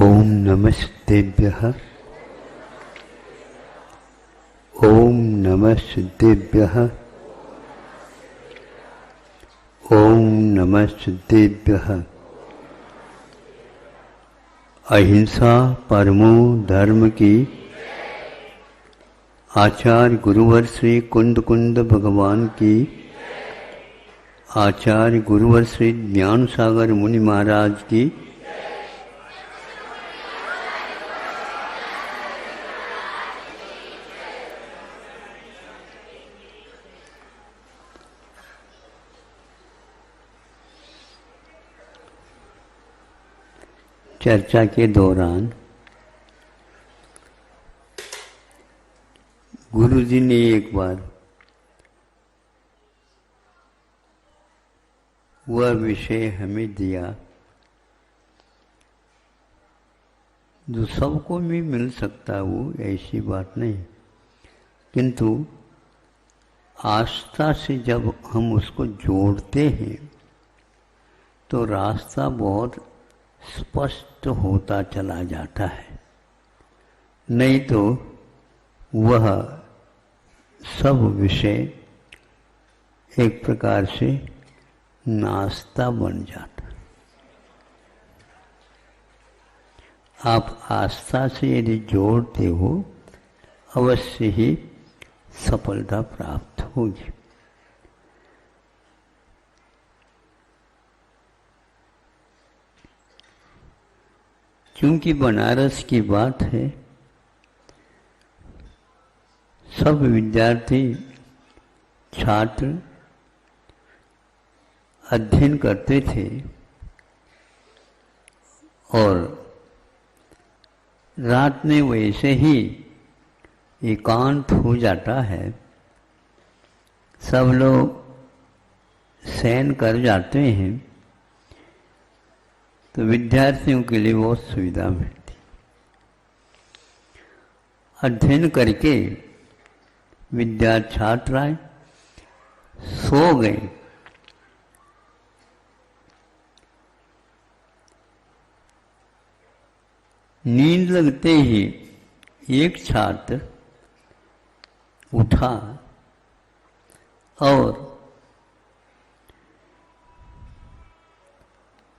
ओम नमस्तेभ्यः। ओम नमस्तेभ्यः। ओम नमस्तेभ्यः। अहिंसा परमो धर्म की। आचार्य गुरुवर श्री कुंद कुंद भगवान की। आचार्य गुरुवर श्री ज्ञान सागर मुनि महाराज की। चर्चा के दौरान गुरुजी ने एक बार वह विषय हमें दिया जो सबको भी मिल सकता, वो ऐसी बात नहीं, किंतु आस्था से जब हम उसको जोड़ते हैं तो रास्ता बहुत स्पष्ट होता चला जाता है। नहीं तो वह सब विषय एक प्रकार से नाश्ता बन जाता। आप आस्था से यदि जोड़ते हो अवश्य ही सफलता प्राप्त होगी। क्योंकि बनारस की बात है, सब विद्यार्थी छात्र अध्ययन करते थे और रात में वैसे ही एकांत हो जाता है, सब लोग शयन कर जाते हैं, तो विद्यार्थियों के लिए बहुत सुविधा मिलती। अध्ययन करके विद्यार्थी छात्र आए, सो गए, नींद लगते ही एक छात्र उठा और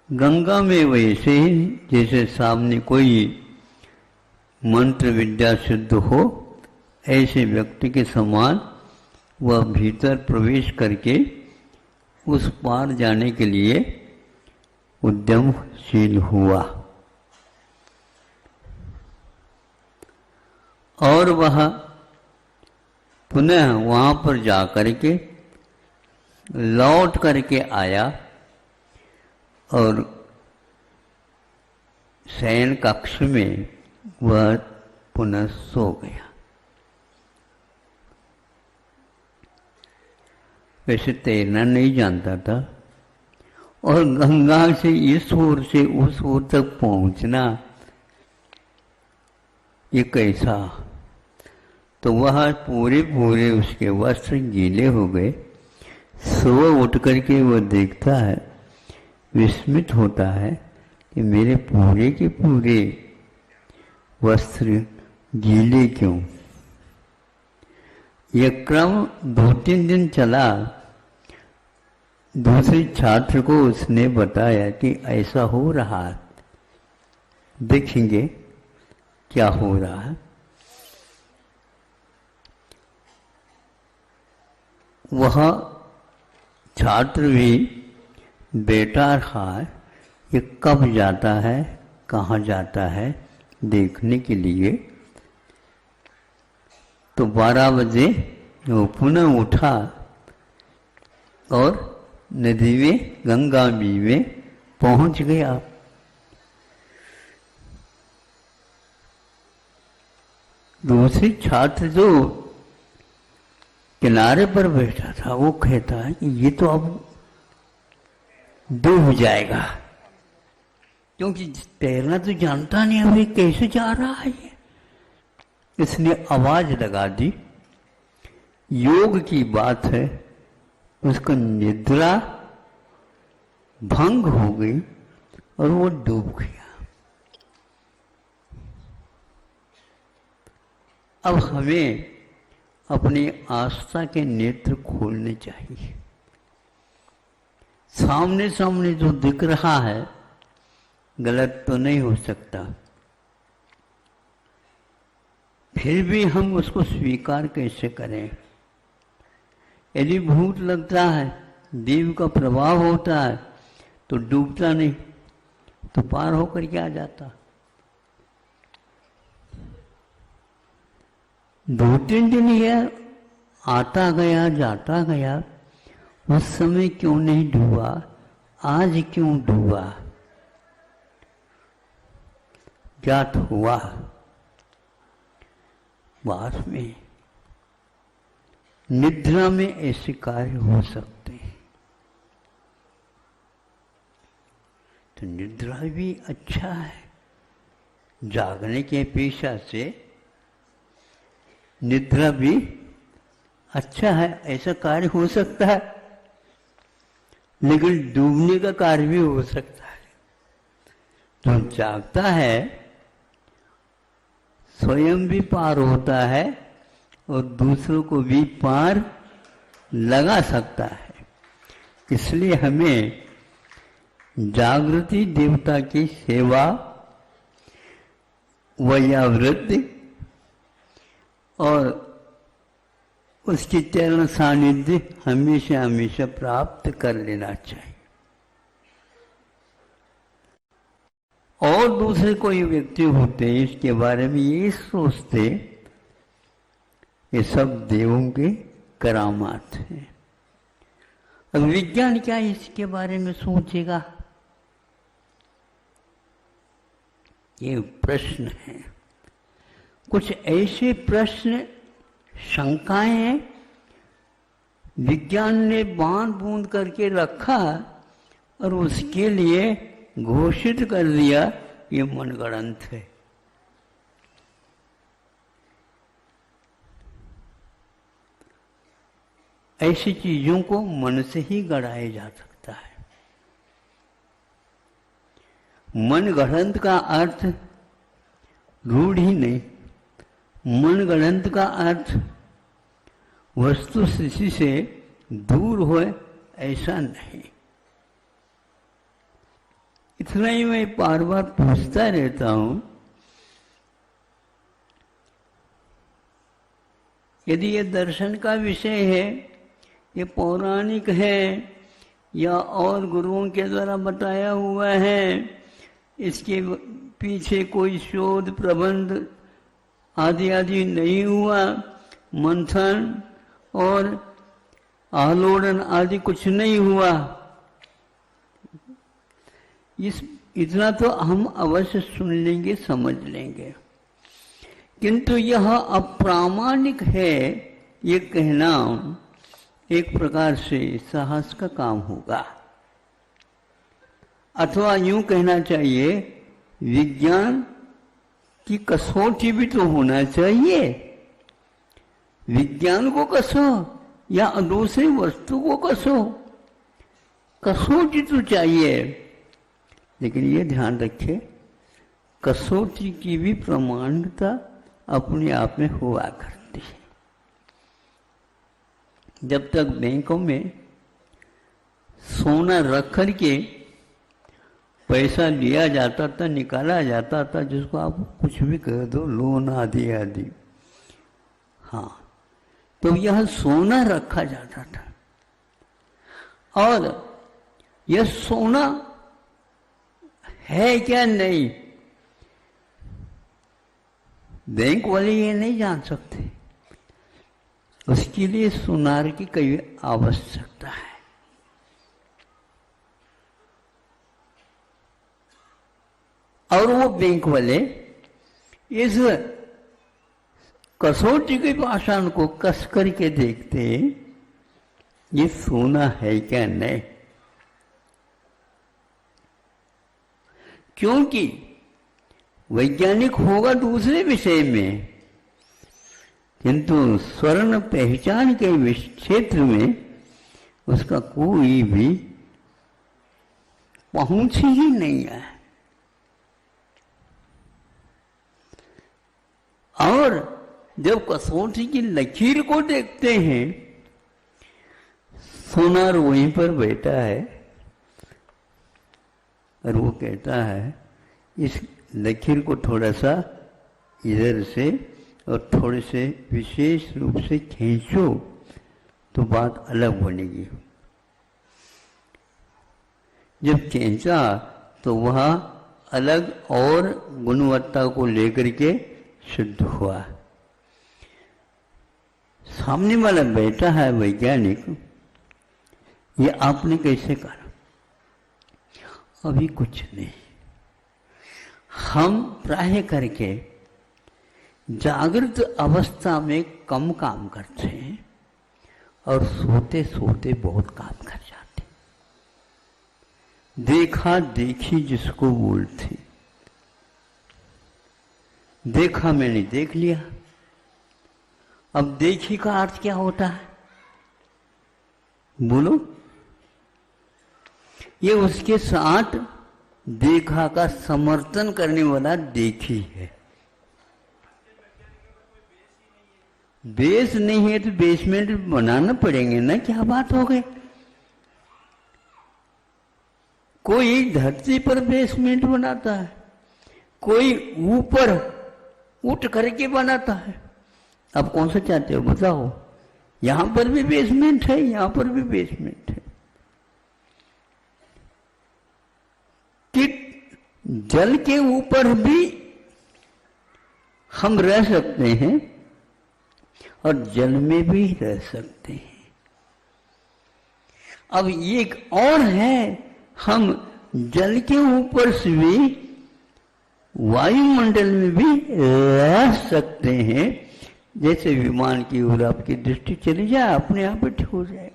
गंगा में वैसे ही जैसे सामने कोई मंत्र विद्या सिद्ध हो, ऐसे व्यक्ति के समान वह भीतर प्रवेश करके उस पार जाने के लिए उद्यमशील हुआ। और वह पुनः वहाँ पर जा करके लौट करके आया और शयन कक्ष में वह पुनः सो गया। वैसे तैरना नहीं जानता था और गंगा से इस ओर से उस ओर तक पहुंचना ये कैसा। तो वह पूरे पूरे उसके वस्त्र गीले हो गए। सुबह उठ करके वह देखता है, विस्मित होता है कि मेरे पूरे के पूरे वस्त्र गीले क्यों। यह क्रम 2-3 दिन चला। दूसरे छात्र को उसने बताया कि ऐसा हो रहा है, देखेंगे क्या हो रहा है। वह छात्र भी बेटा रहा है, ये कब जाता है, कहाँ जाता है देखने के लिए। तो 12 बजे वो पुनः उठा और नदी में, गंगा में पहुंच गया। दूसरी छात्र जो किनारे पर बैठा था वो कहता है कि ये तो अब डूब जाएगा, क्योंकि तैरना तो जानता नहीं, अभी कैसे जा रहा है ये। इसने आवाज लगा दी। योग की बात है, उसको निद्रा भंग हो गई और वो डूब गया। अब हमें अपनी आस्था के नेत्र खोलने चाहिए। सामने सामने जो दिख रहा है गलत तो नहीं हो सकता, फिर भी हम उसको स्वीकार कैसे करें? यदि भूत लगता है, देव का प्रभाव होता है, तो डूबता नहीं, तो पार होकर के आ जाता। 2-3 दिन यह आता गया जाता गया, उस समय क्यों नहीं डूबा, आज क्यों डूबा? ज्ञात हुआ बाद में निद्रा में ऐसे कार्य हो सकते हैं। तो निद्रा भी अच्छा है, जागने के अपेक्षा से निद्रा भी अच्छा है। ऐसा कार्य हो सकता है, लेकिन डूबने का कार्य भी हो सकता है। जो जागता है स्वयं भी पार होता है और दूसरों को भी पार लगा सकता है। इसलिए हमें जागृति देवता की सेवा वैयावृत्ति और उसकी चरण सानिध्य हमेशा हमेशा प्राप्त कर लेना चाहिए। और दूसरे कोई व्यक्ति होते इसके बारे में ये सोचते ये सब देवों के करामात हैं। अब विज्ञान क्या इसके बारे में सोचेगा? ये प्रश्न है। कुछ ऐसे प्रश्न शंकाएं हैं विज्ञान ने बांध बूंद करके रखा और उसके लिए घोषित कर दिया ये मनगढ़ंत है। ऐसी चीजों को मन से ही गढ़ाया जा सकता है। मनगढ़ंत का अर्थ रूढ़ ही नहीं, मनगढ़ंत का अर्थ वस्तु स्थिति से दूर हो, ऐसा नहीं। इतना ही मैं बार बार पूछता रहता हूं, यदि ये दर्शन का विषय है, ये पौराणिक है या और गुरुओं के द्वारा बताया हुआ है, इसके पीछे कोई शोध प्रबंध आदि आदि नहीं हुआ, मंथन और आलोड़न आदि कुछ नहीं हुआ, इतना तो हम अवश्य सुन लेंगे, समझ लेंगे। किंतु यह अप्रामाणिक है ये कहना एक प्रकार से साहस का काम होगा। अथवा यूं कहना चाहिए, विज्ञान की कसौटी भी तो होना चाहिए। विज्ञान को कसो या दूसरी वस्तु को कसो, कसौटी तो चाहिए। लेकिन ये ध्यान रखें, कसौटी की भी प्रमाणिकता अपने आप में हुआ करती है। जब तक बैंकों में सोना रख कर के पैसा लिया जाता था, निकाला जाता था, जिसको आप कुछ भी कह दो, लोन आदि आदि, हाँ, तो यह सोना रखा जाता था। और यह सोना है क्या नहीं, बैंक वाले ये नहीं जान सकते। उसके लिए सुनार की कई आवश्यकता है। और वो बैंक वाले इस कसौटी के पाषाण को कस करके देखते ये सोना है क्या नहीं। क्योंकि वैज्ञानिक होगा दूसरे विषय में, किंतु स्वर्ण पहचान के क्षेत्र में उसका कोई भी पहुंच ही नहीं है। और जब कसौटी की लकीर को देखते हैं, सोनार वहीं पर बैठा है और वो कहता है इस लकीर को थोड़ा सा इधर से और थोड़े से विशेष रूप से खींचो तो बात अलग बनेगी। जब खींचा तो वह अलग और गुणवत्ता को लेकर के शुद्ध हुआ। सामने वाला बैठा है वैज्ञानिक, ये आपने कैसे करा? अभी कुछ नहीं। हम प्राय करके जागृत अवस्था में कम काम करते हैं और सोते सोते बहुत काम कर जाते। देखा देखी जिसको बोलते, देखा मैंने देख लिया। अब देखी का अर्थ क्या होता है बोलो? ये उसके साथ देखा का समर्थन करने वाला देखी है। बेस नहीं है तो बेसमेंट बनाना पड़ेंगे ना, क्या बात हो गई? कोई धरती पर बेसमेंट बनाता है, कोई ऊपर उठ करके बनाता है। अब कौन सा चाहते हो बताओ? यहां पर भी बेसमेंट है, यहां पर भी बेसमेंट है। कि जल के ऊपर भी हम रह सकते हैं और जल में भी रह सकते हैं। अब एक और है, हम जल के ऊपर से भी वायुमंडल में भी रह सकते हैं। जैसे विमान की ओर आपकी दृष्टि चली जाए, अपने आप ही ठीक हो जाए।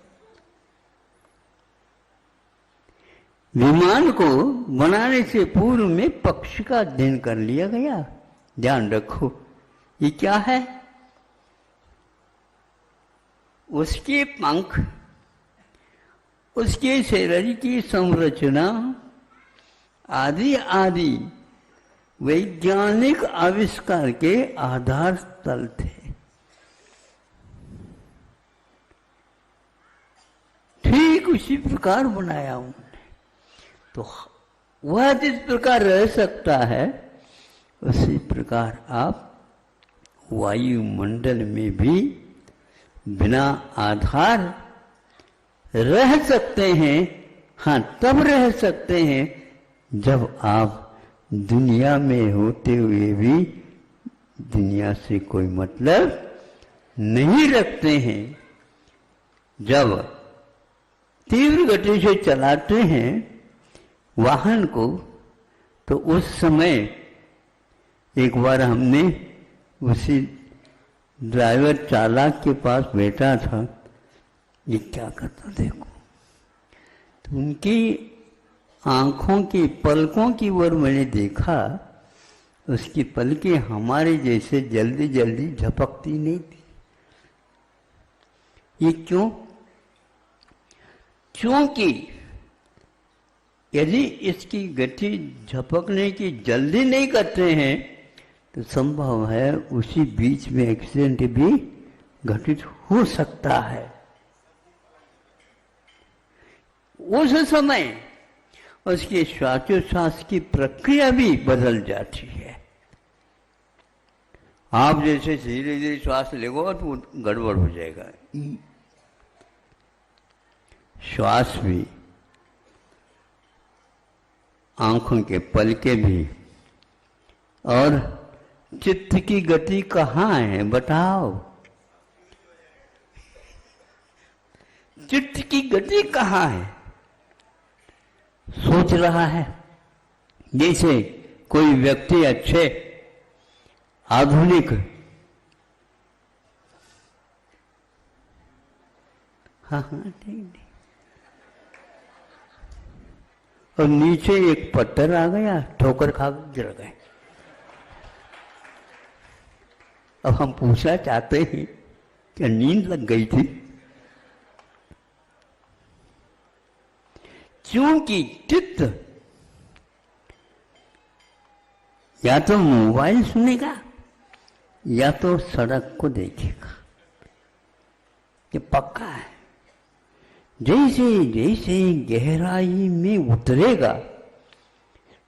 विमान को बनाने से पूर्व में पक्षी का अध्ययन कर लिया गया। ध्यान रखो, ये क्या है? उसके पंख, उसके शरीर की संरचना आदि आदि वैज्ञानिक आविष्कार के आधार स्थल थे। ठीक उसी प्रकार बनाया उन्होंने। तो वह जिस प्रकार रह सकता है उसी प्रकार आप वायुमंडल में भी बिना आधार रह सकते हैं। हाँ, तब रह सकते हैं जब आप दुनिया में होते हुए भी दुनिया से कोई मतलब नहीं रखते हैं। जब तीव्र गति से चलाते हैं वाहन को, तो उस समय एक बार हमने उसी ड्राइवर चालक के पास बैठा था। ये क्या करता देखो, तो उनकी आंखों की पलकों की ओर मैंने देखा, उसकी पलकें हमारे जैसे जल्दी जल्दी झपकती नहीं थी। ये क्यों? क्योंकि यदि इसकी गति झपकने की जल्दी नहीं करते हैं तो संभव है उसी बीच में एक्सीडेंट भी घटित हो सकता है। उस समय उसके श्वासोच्छ्वास की प्रक्रिया भी बदल जाती है। आप जैसे धीरे धीरे श्वास लेगो तो गड़बड़ हो जाएगा। श्वास भी, आंखों के पलके भी, और चित्त की गति कहाँ है बताओ? चित्त की गति कहाँ है? सोच रहा है। जैसे कोई व्यक्ति अच्छे आधुनिक, हाँ हाँ ठीक, और नीचे एक पत्थर आ गया, ठोकर खा गिर गए। अब हम पूछना चाहते हैं कि नींद लग गई थी? क्योंकि चित्त या तो मोबाइल सुनेगा या तो सड़क को देखेगा, ये पक्का है। जैसे जैसे गहराई में उतरेगा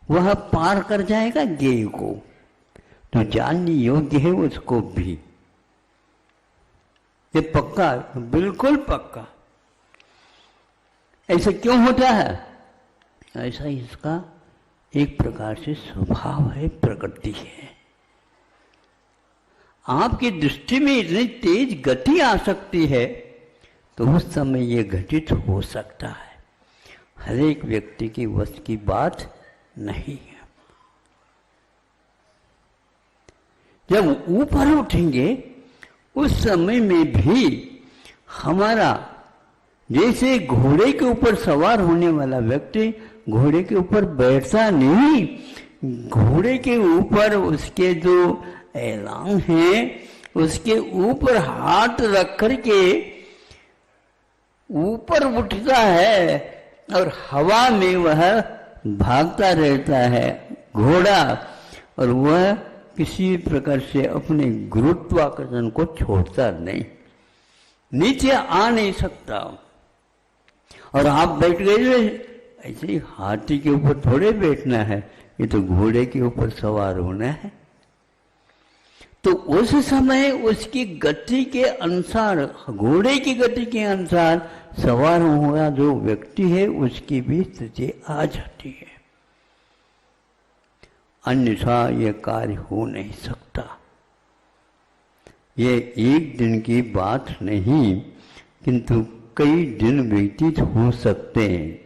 वह पार कर जाएगा गेय को, तो जानने योग्य है उसको भी। ये पक्का, बिल्कुल पक्का। ऐसा क्यों होता है? ऐसा इसका एक प्रकार से स्वभाव है, प्रकृति है। आपकी दृष्टि में इतनी तेज गति आ सकती है तो उस समय ये घटित हो सकता है। हर एक व्यक्ति की वश की बात नहीं है। जब ऊपर उठेंगे उस समय में भी हमारा, जैसे घोड़े के ऊपर सवार होने वाला व्यक्ति घोड़े के ऊपर बैठता नहीं, घोड़े के ऊपर उसके जो ऐलान है उसके ऊपर हाथ रख करके ऊपर उठता है और हवा में वह भागता रहता है घोड़ा, और वह किसी प्रकार से अपने गुरुत्वाकर्षण को छोड़ता नहीं, नीचे आ नहीं सकता। और आप बैठ गए, ऐसे ही हाथी के ऊपर थोड़े बैठना है, ये तो घोड़े के ऊपर सवार होना है। तो उस समय उसकी गति के अनुसार, घोड़े की गति के अनुसार सवार हुआ जो व्यक्ति है उसकी भी स्थिति आ जाती है, अन्यथा यह कार्य हो नहीं सकता। ये एक दिन की बात नहीं, किंतु कई दिन व्यतीत हो सकते हैं।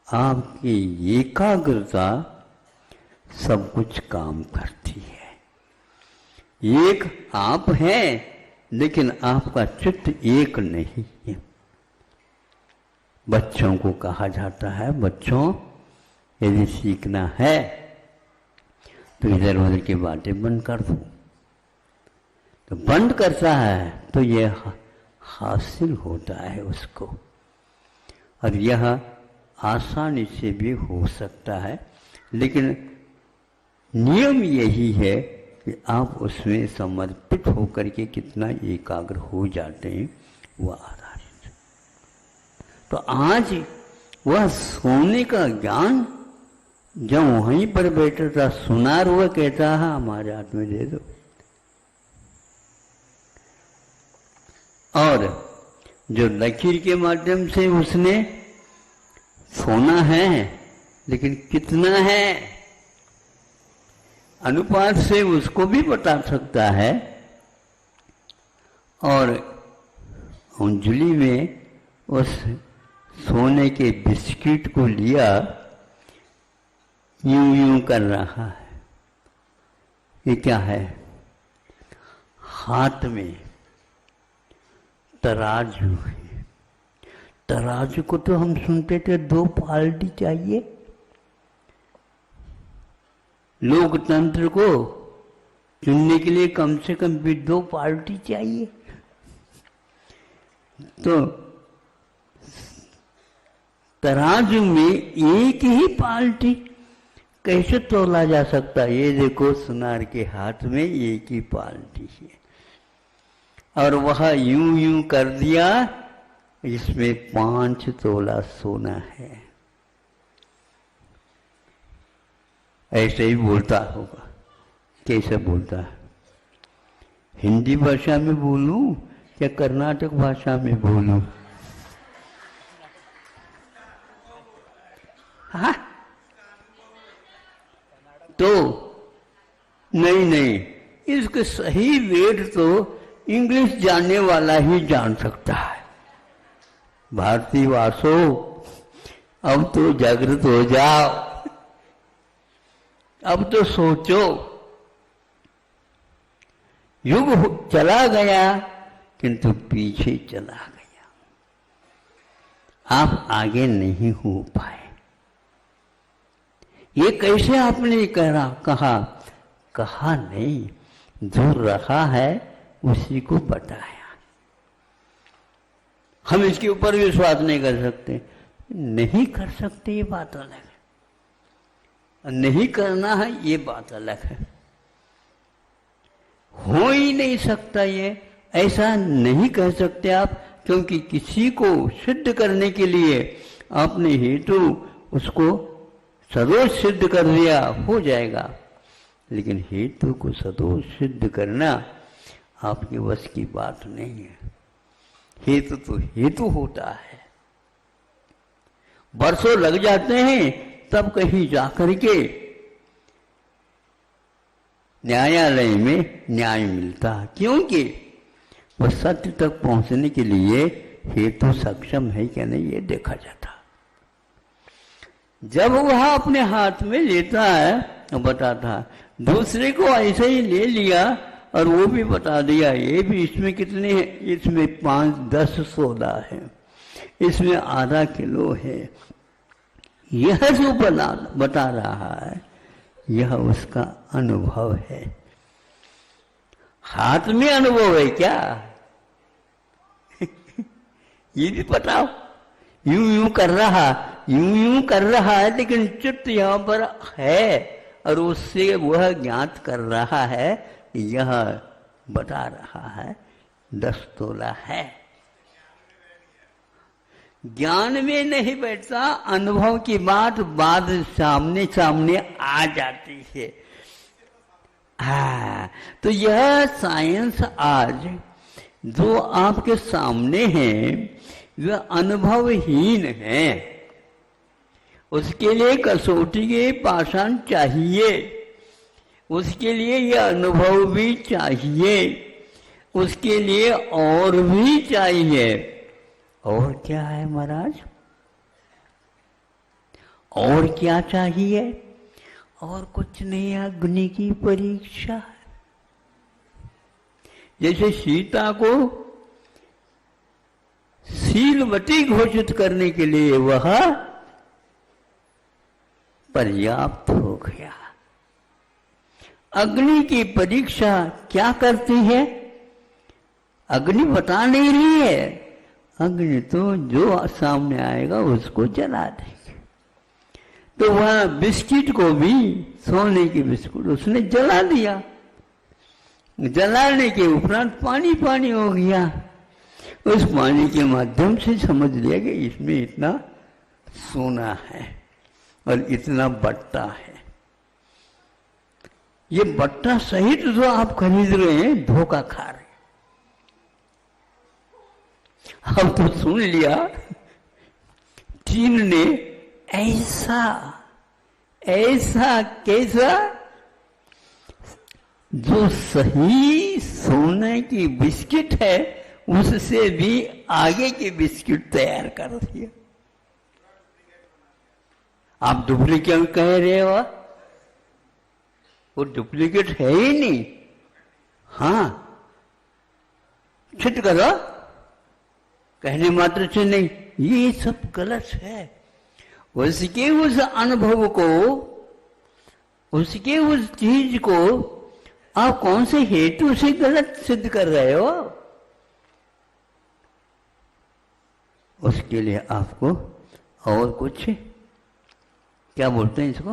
आपकी एकाग्रता सब कुछ काम करती है। एक आप हैं लेकिन आपका चित्त एक नहीं है। बच्चों को कहा जाता है, बच्चों यदि सीखना है तो इधर उधर की बातें बंद कर दो। तो बंद करता है तो यह हासिल होता है उसको, और यह आसानी से भी हो सकता है। लेकिन नियम यही है कि आप उसमें समर्पित होकर के कितना एकाग्र हो जाते हैं वह आधारित। तो आज वह सोने का ज्ञान जब वहीं पर बैठा था, सुनार हुआ कहता है हमारे हाथ में दे दो, और जो लकीर के माध्यम से उसने सोना है, लेकिन कितना है अनुपात से उसको भी बता सकता है। और अंजलि में उस सोने के बिस्किट को लिया, यूं यूं कर रहा है। ये क्या है? हाथ में तराजू है। तराजू को तो हम सुनते थे 2 पाल्टी चाहिए, लोकतंत्र को चुनने के लिए कम से कम भी 2 पार्टी चाहिए। तो तराजू में एक ही पार्टी कैसे तोला जा सकता? ये देखो सुनार के हाथ में एक ही पार्टी है, और वह यूं यूं कर दिया, इसमें 5 तोला सोना है। ऐसे ही बोलता होगा। कैसे बोलता है? हिंदी भाषा में बोलूं या कर्नाटक भाषा में बोलूं? हाँ, तो नहीं, इसके सही वेट तो इंग्लिश जानने वाला ही जान सकता है। भारतीय वासो, अब तो जागृत हो जाओ, अब तो सोचो। युग चला गया किंतु पीछे चला गया, आप आगे नहीं हो पाए। ये कैसे आपने कहा नहीं, जो रहा है उसी को बताया। हम इसके ऊपर विश्वास नहीं कर सकते, ये बात अलग है। नहीं करना है ये बात अलग है। हो ही नहीं सकता, ये ऐसा नहीं कह सकते आप, क्योंकि किसी को सिद्ध करने के लिए आपने हेतु उसको सदोष सिद्ध कर दिया, हो जाएगा, लेकिन हेतु को सदोष सिद्ध करना आपके वश की बात नहीं है। हेतु तो हेतु होता है। बरसों लग जाते हैं तब कहीं जाकर के न्यायालय में न्याय मिलता है, क्योंकि वह सत्य तक पहुंचने के लिए हेतु सक्षम है क्या नहीं, ये देखा जाता। जब वह अपने हाथ में लेता है तो बताता है, दूसरे को ऐसे ही ले लिया और वो भी बता दिया, ये भी इसमें कितने हैं, इसमें 5-10 सौदा है, इसमें आधा किलो है, यह जो बता रहा है यह उसका अनुभव है। हाथ में अनुभव है क्या? ये भी बताओ। यूं यूं कर रहा है, लेकिन चित्त यहां पर है और उससे वह ज्ञात कर रहा है, यह बता रहा है 10 तोला है। ज्ञान में नहीं बैठता, अनुभव की बात बाद सामने सामने आ जाती है। हाँ, तो यह साइंस आज जो आपके सामने है वह अनुभवहीन है। उसके लिए कसौटी के पाषाण चाहिए, उसके लिए यह अनुभव भी चाहिए, उसके लिए और भी चाहिए। और क्या है महाराज? और क्या चाहिए? और कुछ नहीं, अग्नि की परीक्षा है। जैसे सीता को शीलवती घोषित करने के लिए वह पर्याप्त हो गया। अग्नि की परीक्षा क्या करती है? अग्नि बता नहीं रही है, अग्नि तो जो सामने आएगा उसको जला देगी। तो वह बिस्किट को भी, सोने की बिस्कुट उसने जला दिया, जलाने के उपरांत पानी पानी हो गया। उस पानी के माध्यम से समझ लिया कि इसमें इतना सोना है और इतना बट्टा है। ये बट्टा सहित जो आप खरीद रहे हैं, धोखा खा रहे हैं। अब तो सुन लिया, चीन ने ऐसा कैसा, जो सही सोने की बिस्किट है उससे भी आगे के बिस्किट तैयार कर दिया। आप डुप्लीकेट कह रहे हो, वो डुप्लीकेट है ही नहीं। हाँ, छिट करो, कहने मात्र से नहीं, ये सब गलत है। उसके उस अनुभव को, उसके उस चीज को आप कौन से हेतु से गलत सिद्ध कर रहे हो? उसके लिए आपको और कुछ, क्या बोलते हैं इसको,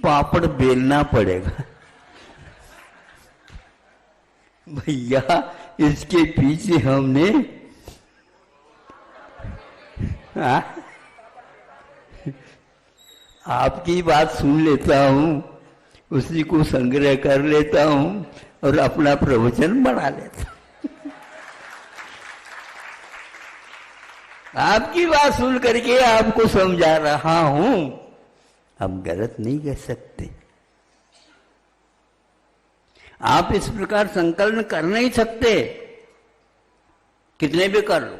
पापड़ बेलना पड़ेगा। भैया इसके पीछे हमने आपकी बात सुन लेता हूं, उसी को संग्रह कर लेता हूं और अपना प्रवचन बना लेता हूं। आपकी बात सुन करके आपको समझा रहा हूं, अब गलत नहीं कह सकते। आप इस प्रकार संकलन कर नहीं सकते, कितने भी कर लो।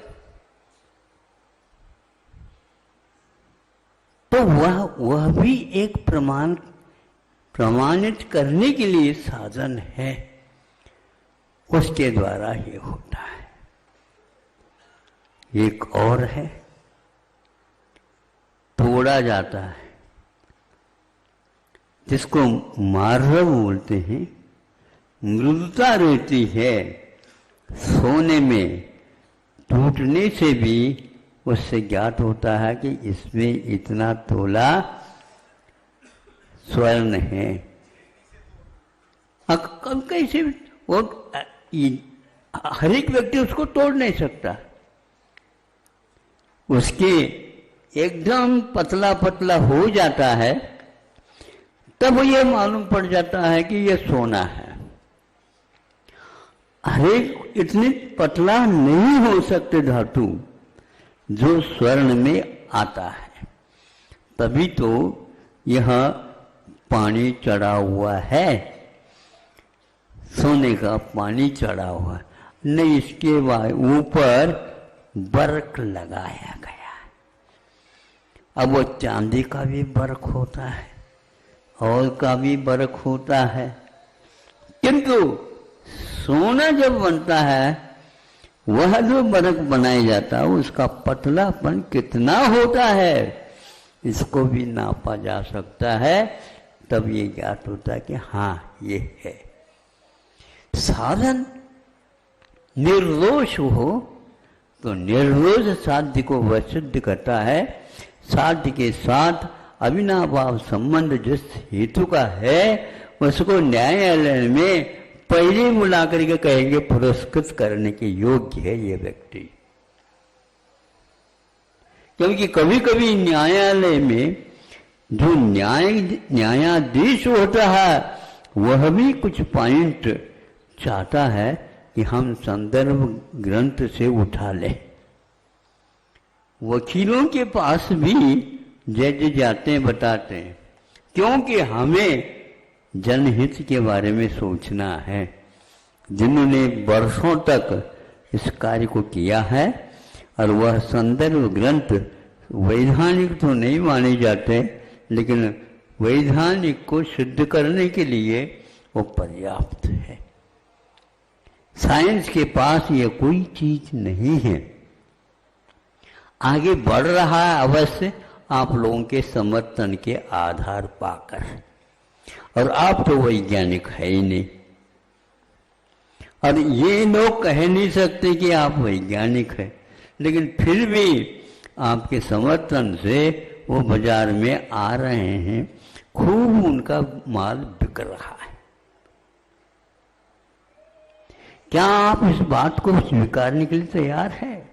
तो वह भी एक प्रमाणित करने के लिए साधन है, उसके द्वारा ये होता है। एक और है, तोड़ा जाता है, जिसको मार्रव बोलते हैं। मृदुता रहती है, सोने में टूटने से भी उससे ज्ञात होता है कि इसमें इतना तोला स्वर्ण है। कैसे वो हर एक व्यक्ति उसको तोड़ नहीं सकता। उसके एकदम पतला पतला हो जाता है तब ये मालूम पड़ जाता है कि ये सोना है। हर एक इतनी पतला नहीं हो सकते धातु जो स्वर्ण में आता है, तभी तो यह पानी चढ़ा हुआ है, सोने का पानी चढ़ा हुआ है, नहीं इसके ऊपर बर्क लगाया गया है। अब वो चांदी का भी बर्क होता है और का भी बर्क होता है, किंतु सोना जब बनता है वह जो बर्क बनाया जाता है उसका पतलापन कितना होता है इसको भी नापा जा सकता है। तब ये ज्ञात होता है कि हाँ ये है। साधन निर्दोष हो तो निर्दोष साध्य को वह सिद्ध करता है। साध्य के साथ अविनाभाव संबंध जिस हेतु का है उसको न्यायालय में पहले बुला करके कहेंगे पुरस्कृत करने के योग्य है ये व्यक्ति। क्योंकि कभी कभी न्यायालय में जो न्यायाधीश होता है वह भी कुछ पॉइंट चाहता है कि हम संदर्भ ग्रंथ से उठा लें। वकीलों के पास भी जज जाते हैं, बताते हैं, क्योंकि हमें जनहित के बारे में सोचना है। जिन्होंने वर्षों तक इस कार्य को किया है और वह संदर्भ ग्रंथ वैधानिक तो नहीं माने जाते, लेकिन वैधानिक को सिद्ध करने के लिए वो पर्याप्त है। साइंस के पास ये कोई चीज नहीं है। आगे बढ़ रहा है अवश्य आप लोगों के समर्थन के आधार पाकर, और आप तो वैज्ञानिक है ही नहीं, और ये लोग कह नहीं सकते कि आप वैज्ञानिक हैं, लेकिन फिर भी आपके समर्थन से वो बाजार में आ रहे हैं, खूब उनका माल बिक रहा है। क्या आप इस बात को स्वीकारने के लिए तैयार हैं?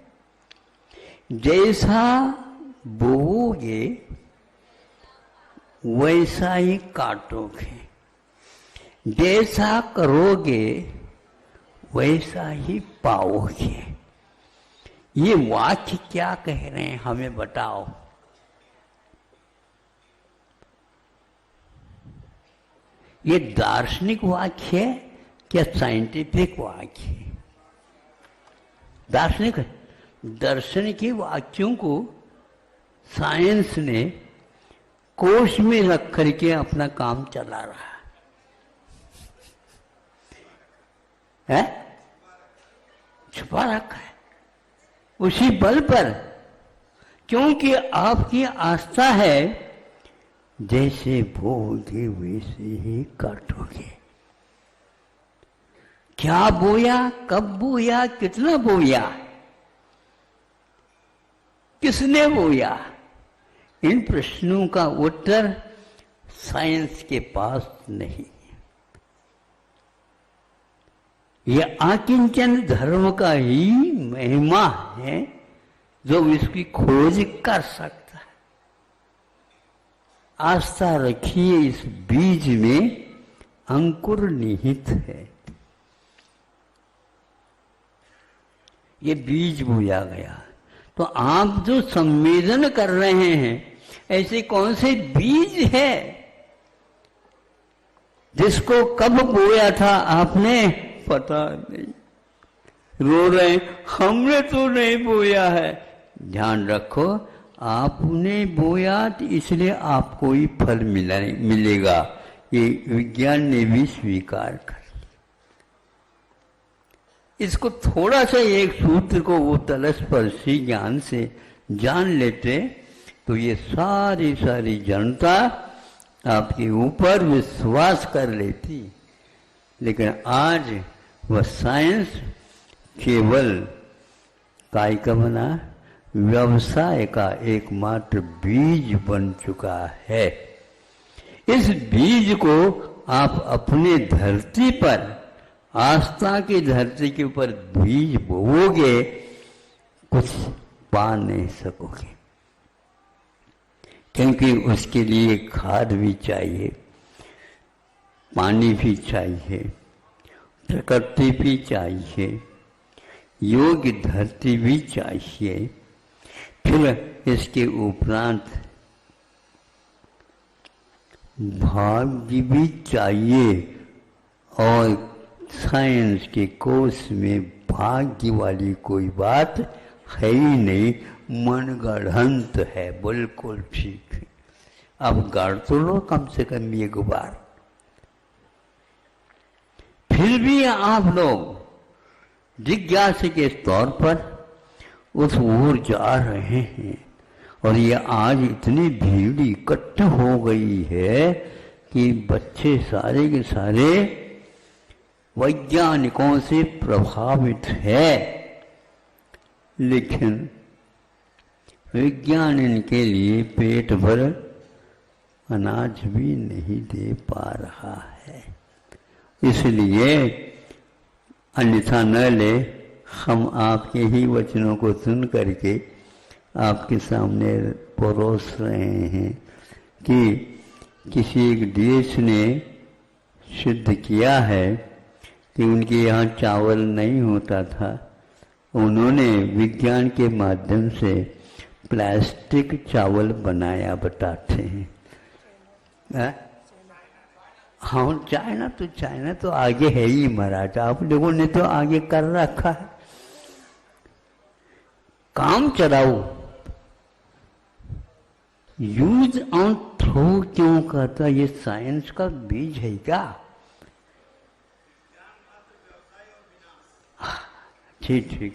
जैसा बोओगे वैसा ही काटोगे, जैसा करोगे वैसा ही पाओगे। ये वाक्य क्या कह रहे हैं हमें बताओ। ये दार्शनिक वाक्य है क्या साइंटिफिक वाक्य है? दार्शनिक है। दर्शन के वाक्यों को साइंस ने कोश में रख करके अपना काम चला रहा है, छुपा रखा है उसी बल पर, क्योंकि आपकी आस्था है जैसे बोओगे वैसे ही काटोगे। क्या बोया, कब बोया, कितना बोया, किसने बोया, इन प्रश्नों का उत्तर साइंस के पास नहीं। यह आकिंचन धर्म का ही महिमा है जो इसकी खोज कर सकता है। आस्था रखिए, इस बीज में अंकुर निहित है। ये बीज बोया गया, तो आप जो संवेदन कर रहे हैं ऐसे कौन से बीज है जिसको कब बोया था आपने पता नहीं। रो रहे हमने तो नहीं बोया है। ध्यान रखो, आपने बोया तो इसलिए आपको ही फल मिलेगा। ये विज्ञान ने भी स्वीकार कर। इसको थोड़ा सा एक सूत्र को वो तलस्पर्शी ज्ञान से जान लेते तो ये सारी जनता आपके ऊपर विश्वास कर लेती। लेकिन आज वह साइंस केवल काय का बना, व्यवसाय का एकमात्र बीज बन चुका है। इस बीज को आप अपने धरती पर, आस्था की धरती के ऊपर बीज बोओगे, कुछ पा नहीं सकोगे, क्योंकि उसके लिए खाद भी चाहिए, पानी भी चाहिए, प्रकृति भी चाहिए, योग्य धरती भी चाहिए, फिर इसके उपरांत भाग्य भी चाहिए। और साइंस के कोर्स में भाग्य वाली कोई बात है ही नहीं, मनगढ़ंत है, बिल्कुल ठीक है। अब गाड़ तो लो कम से कम एक बार। फिर भी आप लोग जिज्ञासा के तौर पर उस ओर जा रहे हैं, और ये आज इतनी भीड़ इकट्ठ हो गई है कि बच्चे सारे के सारे वैज्ञानिकों से प्रभावित है, लेकिन विज्ञान इनके लिए पेट भर अनाज भी नहीं दे पा रहा है। इसलिए अन्यथा न ले, हम आपके ही वचनों को सुन करके आपके सामने परोस रहे हैं कि किसी एक देश ने सिद्ध किया है कि उनके यहाँ चावल नहीं होता था, उन्होंने विज्ञान के माध्यम से प्लास्टिक चावल बनाया, बताते हैं। हाँ, चाइना तो आगे है ही महाराज, आप लोगों ने तो आगे कर रखा है। काम चलाओ, यूज ऑन थ्रो क्यों कहता, ये साइंस का बीज है क्या? ठीक,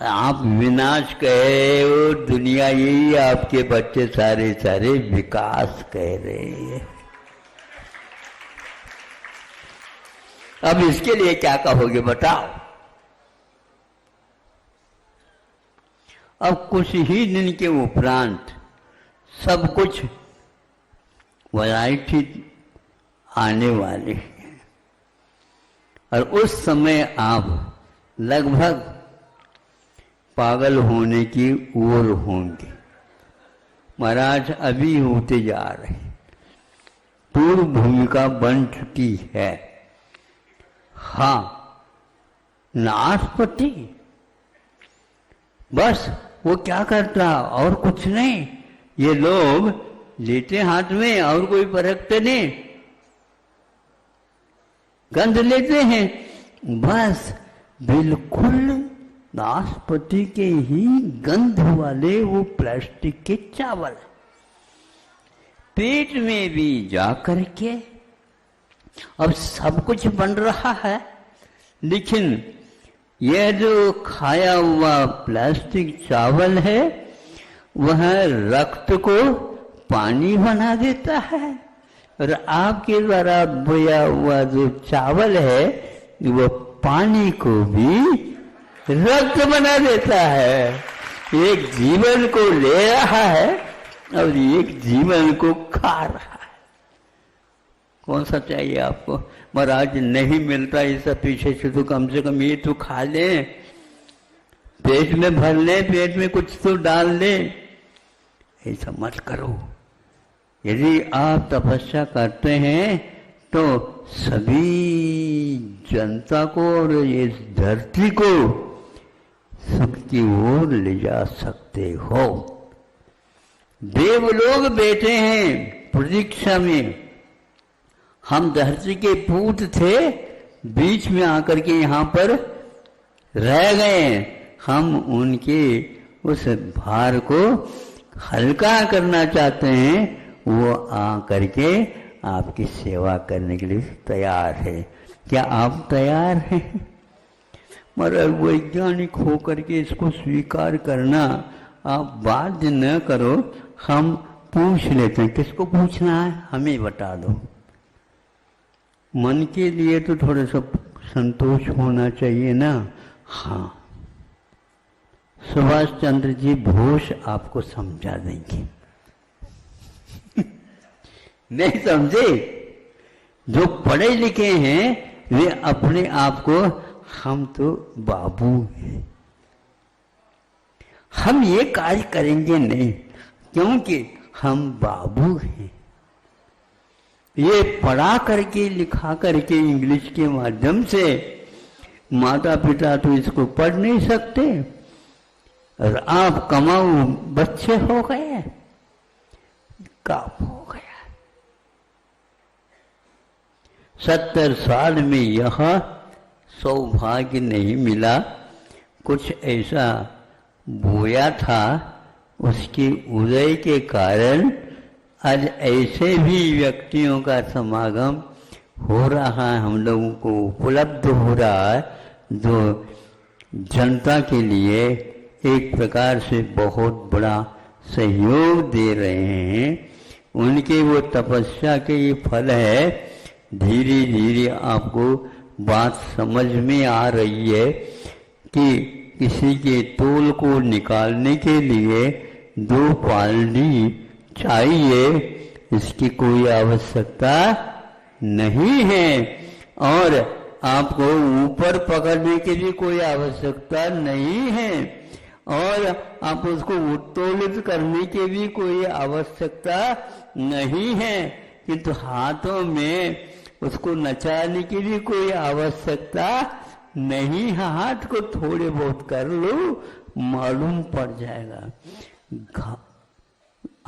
आप विनाश कहे हो, दुनिया यही आपके बच्चे सारे विकास कह रहे हैं। अब इसके लिए क्या कहोगे बताओ? अब कुछ ही दिन के उपरांत सब कुछ वैरायटी आने वाले हैं, और उस समय आप लगभग पागल होने की ओर होंगे। महाराज अभी होते जा रहे, पूर्व भूमिका बन चुकी है। हाँ, नाशपति बस वो क्या करता और कुछ नहीं, ये लोग लेते हाथ में और कोई परखते नहीं, गंध लेते हैं बस, बिल्कुल नाशपति के ही गंध वाले वो प्लास्टिक के चावल पेट में भी जा करके अब सब कुछ बन रहा है, लेकिन यह जो खाया हुआ प्लास्टिक चावल है वह रक्त को पानी बना देता है, और आपके द्वारा बोया हुआ जो चावल है वो पानी को भी रक्त बना देता है। एक जीवन को ले रहा है और एक जीवन को खा रहा है। कौन सा चाहिए आपको? महाराज नहीं मिलता ये सब पीछे से, तो कम से कम ये तो खा ले, पेट में भर ले, पेट में कुछ तो डाल ले। ऐसा मत करो। यदि आप तपस्या करते हैं तो सभी जनता को और इस धरती को सुख की ओर ले जा सकते हो। देवलोग बैठे हैं प्रतीक्षा में, हम धरती के पूत थे, बीच में आकर के यहाँ पर रह गए। हम उनके उस भार को हल्का करना चाहते हैं, वो आ करके आपकी सेवा करने के लिए तैयार है। क्या आप तैयार हैं? मगर वैज्ञानिक होकर के इसको स्वीकार करना आप बाध्य न करो। हम पूछ लेते हैं, किसको पूछना है हमें बता दो। मन के लिए तो थोड़ा सा संतोष होना चाहिए ना। हाँ, सुभाष चंद्र जी बोस आपको समझा देंगे। नहीं समझे? जो पढ़े लिखे हैं वे अपने आप को हम तो बाबू हैं, हम ये कार्य करेंगे नहीं, क्योंकि हम बाबू हैं। ये पढ़ा करके लिखा करके इंग्लिश के माध्यम से माता पिता तो इसको पढ़ नहीं सकते, और आप कमाऊ बच्चे हो गए, काम हो गया। 70 साल में यह सौभाग्य नहीं मिला, कुछ ऐसा बोया था, उसके उदय के कारण आज ऐसे भी व्यक्तियों का समागम हो रहा है, हम लोगों को उपलब्ध हो रहा है, जो जनता के लिए एक प्रकार से बहुत बड़ा सहयोग दे रहे हैं। उनके वो तपस्या के ये फल है। धीरे धीरे आपको बात समझ में आ रही है कि किसी के तोल को निकालने के लिए 2 पालनी चाहिए, इसकी कोई आवश्यकता नहीं है, और आपको ऊपर पकड़ने की भी कोई आवश्यकता नहीं है, और आप उसको उत्तोलित करने की भी कोई आवश्यकता नहीं है, किंतु हाथों में उसको नचाने की भी कोई आवश्यकता नहीं है। हाथ को थोड़े बहुत कर लो, मालूम पड़ जाएगा।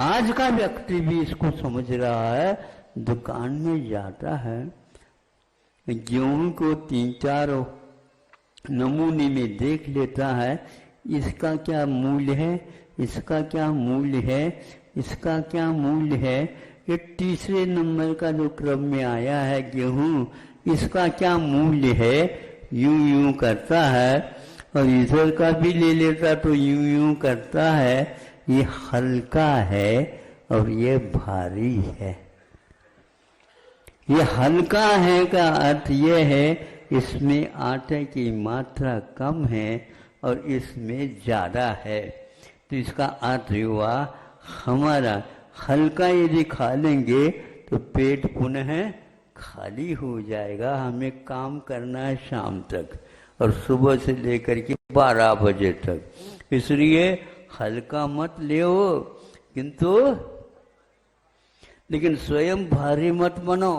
आज का व्यक्ति भी इसको समझ रहा है। दुकान में जाता है, गेहूं को 3-4 नमूने में देख लेता है, इसका क्या मूल्य है, इसका क्या मूल्य है, इसका क्या मूल्य है। ये तीसरे नंबर का जो क्रम में आया है गेहूं, इसका क्या मूल्य है, यूं यूं करता है, और इधर का भी ले लेता तो यूं यूं करता है। ये हल्का है और ये भारी है। ये हल्का है का अर्थ ये है इसमें आटे की मात्रा कम है और इसमें ज़्यादा है, तो इसका अर्थ हुआ हमारा हल्का यदि खा लेंगे तो पेट पुनः खाली हो जाएगा। हमें काम करना है शाम तक और सुबह से लेकर के 12 बजे तक, इसलिए हल्का मत ले, किंतु लेकिन स्वयं भारी मत बनो।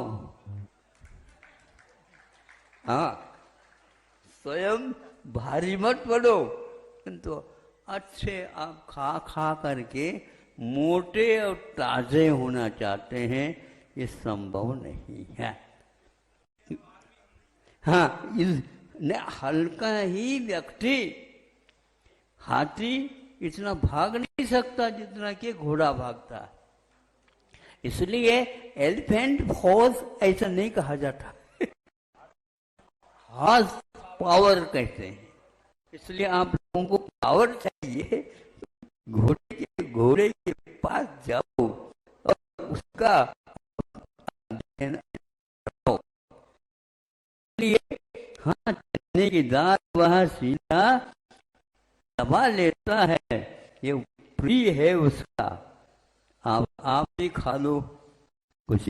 हाँ, स्वयं भारी मत बनो, किंतु अच्छे आप खा खा करके मोटे और ताजे होना चाहते हैं, ये संभव नहीं है। हाँ, हल्का ही व्यक्ति, हाथी इतना भाग नहीं सकता जितना कि घोड़ा भागता है, इसलिए एलिफेंट हॉर्स ऐसा नहीं कहा जाता, हॉर्स पावर कहते हैं। इसलिए आप लोगों को पावर चाहिए, घोड़े के पास जाओ और उसका लिए हाँ, चने की दाल वह सीधा दबा लेता है, ये प्रिय है उसका, आप भी खा लो कुछ।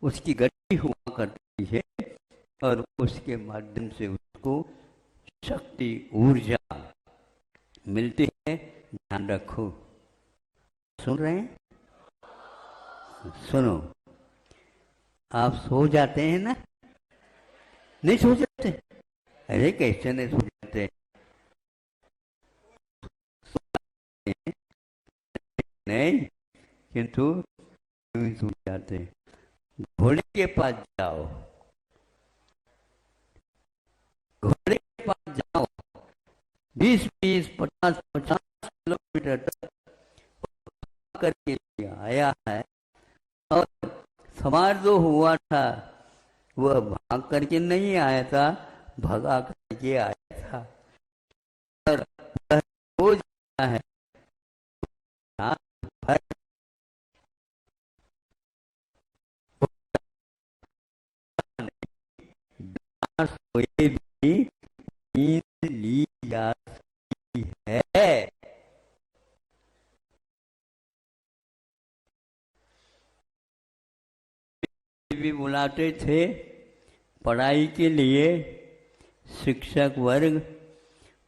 उसकी गति हुआ करती है और उसके माध्यम से उसको शक्ति ऊर्जा मिलती है। ध्यान रखो, सुन रहे हैं? सुनो, आप सो जाते हैं ना? नहीं सो जाते? अरे कैसे नहीं सो जाते? नहीं, किंतु सो जाते। घोड़े के पास जाओ, घोड़े के पास जाओ, 20-20, 50-50 किलोमीटर तक करके आया है, और सवार जो हुआ था वह भाग करके नहीं आया था, भगा करके आया था, और हो जाता है सोए भी नींद ली जा सकती है। बुलाते थे पढ़ाई के लिए शिक्षक वर्ग,